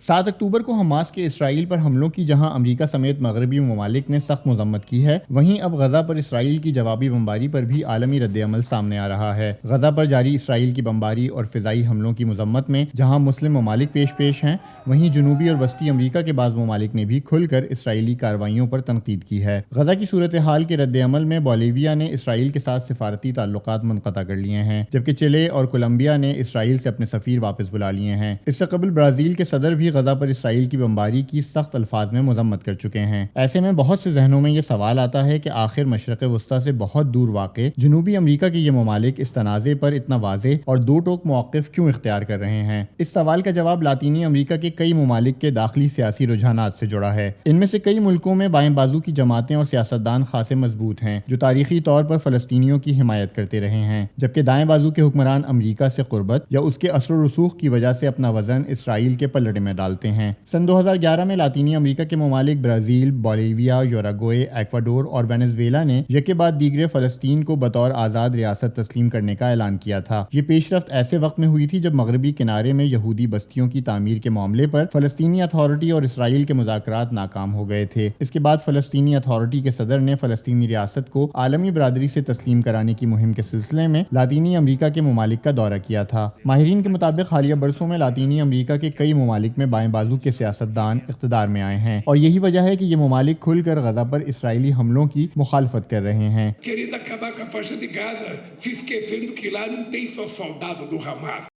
7 اکتوبر کو حماس کے اسرائیل پر حملوں کی جہاں امریکہ سمیت مغربی ممالک نے سخت مذمت کی ہے، وہیں اب غزہ پر اسرائیل کی جوابی بمباری پر بھی عالمی رد عمل سامنے آ رہا ہے۔ غزہ پر جاری اسرائیل کی بمباری اور فضائی حملوں کی مذمت میں جہاں مسلم ممالک پیش ہیں، وہیں جنوبی اور وسطی امریکہ کے بعض ممالک نے بھی کھل کر اسرائیلی کارروائیوں پر تنقید کی ہے۔ غزہ کی صورتحال کے رد عمل میں بولیویا نے اسرائیل کے ساتھ سفارتی تعلقات منقطع کر لیے ہیں، جبکہ چلے اور کولمبیا نے اسرائیل سے اپنے سفیر واپس بلا لیے ہیں۔ اس سے قبل برازیل کے صدر بھی غزہ پر اسرائیل کی بمباری کی سخت الفاظ میں مذمت کر چکے ہیں۔ ایسے میں بہت سے ذہنوں میں یہ سوال آتا ہے کہ آخر مشرق وسطیٰ سے بہت دور واقع جنوبی امریکہ کے یہ ممالک اس تنازع پر اتنا واضح اور دو ٹوک موقف کیوں اختیار کر رہے ہیں؟ اس سوال کا جواب لاطینی امریکہ کے کئی ممالک کے داخلی سیاسی رجحانات سے جڑا ہے۔ ان میں سے کئی ملکوں میں بائیں بازو کی جماعتیں اور سیاستدان خاصے مضبوط ہیں جو تاریخی طور پر فلسطینیوں کی حمایت کرتے رہے ہیں، جبکہ دائیں بازو کے حکمران امریکہ سے قربت یا اس کے اثر و رسوخ کی وجہ سے اپنا وزن اسرائیل کے پلڑے میں ڈالتے ہیں۔ سن 2011 میں لاطینی امریکہ کے ممالک برازیل، بولیویا، یوراگوئے، ایکواڈور اور وینزویلا نے یکے بعد دیگرے فلسطین کو بطور آزاد ریاست تسلیم کرنے کا اعلان کیا تھا۔ یہ پیش رفت ایسے وقت میں ہوئی تھی جب مغربی کنارے میں یہودی بستیوں کی تعمیر کے معاملے پر فلسطینی اتھارٹی اور اسرائیل کے مذاکرات ناکام ہو گئے تھے۔ اس کے بعد فلسطینی اتھارٹی کے صدر نے فلسطینی ریاست کو عالمی برادری سے تسلیم کرانے کی مہم کے سلسلے میں لاطینی امریکہ کے ممالک کا دورہ کیا تھا۔ ماہرین کے مطابق حالیہ برسوں میں لاطینی امریکہ کے کئی ممالک میں بائیں بازو کے سیاستدان اقتدار میں آئے ہیں اور یہی وجہ ہے کہ یہ ممالک کھل کر غزہ پر اسرائیلی حملوں کی مخالفت کر رہے ہیں۔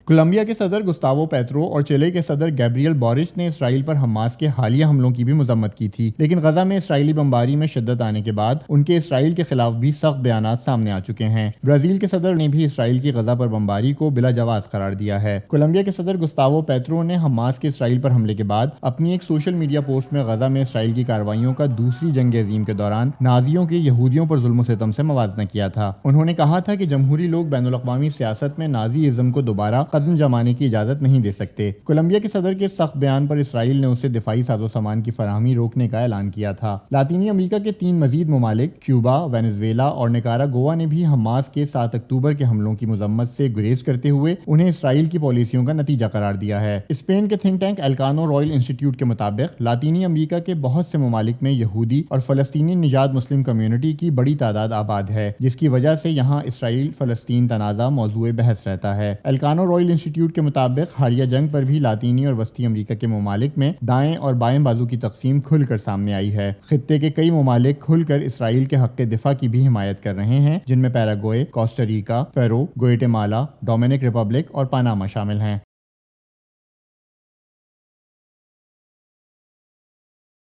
کولمبیا کے صدر گستاوو پیٹرو اور چلے کے صدر گیبریل بورچ نے اسرائیل پر حماس کے حالیہ حملوں کی بھی مذمت کی تھی، لیکن غزہ میں اسرائیلی بمباری میں شدت آنے کے بعد ان کے اسرائیل کے خلاف بھی سخت بیانات سامنے آ چکے ہیں۔ برازیل کے صدر نے بھی اسرائیل کی غزہ پر بمباری کو بلا جواز قرار دیا ہے۔ کولمبیا کے صدر گستاوو پیٹرو نے حماس کے اسرائیل پر حملے کے بعد اپنی ایک سوشل میڈیا پوسٹ میں غزہ میں اسرائیل کی کارروائیوں کا دوسری جنگ عظیم کے دوران نازیوں کے یہودیوں پر ظلم و ستم سے موازنہ کیا تھا۔ انہوں نے کہا تھا کہ جمہوری لوگ بین الاقوامی سیاست میں نازی ازم کو دوبارہ قدم جمانے کی اجازت نہیں دے سکتے۔ کولمبیا کے صدر کے سخت بیان پر اسرائیل نے اسے دفاعی سازوسامان کی فراہمی روکنے کا اعلان کیا تھا۔ لاطینی امریکہ کے 3 مزید ممالک کیوبا، وینزویلا اور نکاراگوا نے بھی حماس کے 7 اکتوبر کے حملوں کی مذمت سے گریز کرتے ہوئے انہیں اسرائیل کی پالیسیوں کا نتیجہ قرار دیا ہے۔ اسپین کے تھنک ٹینک الکانو رائل انسٹی ٹیوٹ کے مطابق لاطینی امریکہ کے بہت سے ممالک میں یہودی اور فلسطینی نژاد مسلم کمیونٹی کی بڑی تعداد آباد ہے، جس کی وجہ سے یہاں اسرائیل فلسطین تنازع موضوع بحث رہتا ہے۔ الکانو رائل انسٹی ٹیوٹ کے مطابق حالیہ جنگ پر بھی لاطینی اور وسطی امریکہ کے ممالک میں دائیں اور بائیں بازو کی تقسیم کھل کر سامنے آئی ہے۔ خطے کے کئی ممالک کھل کر اسرائیل کے حق دفاع کی بھی حمایت کر رہے ہیں، جن میں پیراگوئے، کوسٹا ریکا، پیرو، گوئٹے مالا، ڈومینک ریپبلک اور پاناما شامل ہیں۔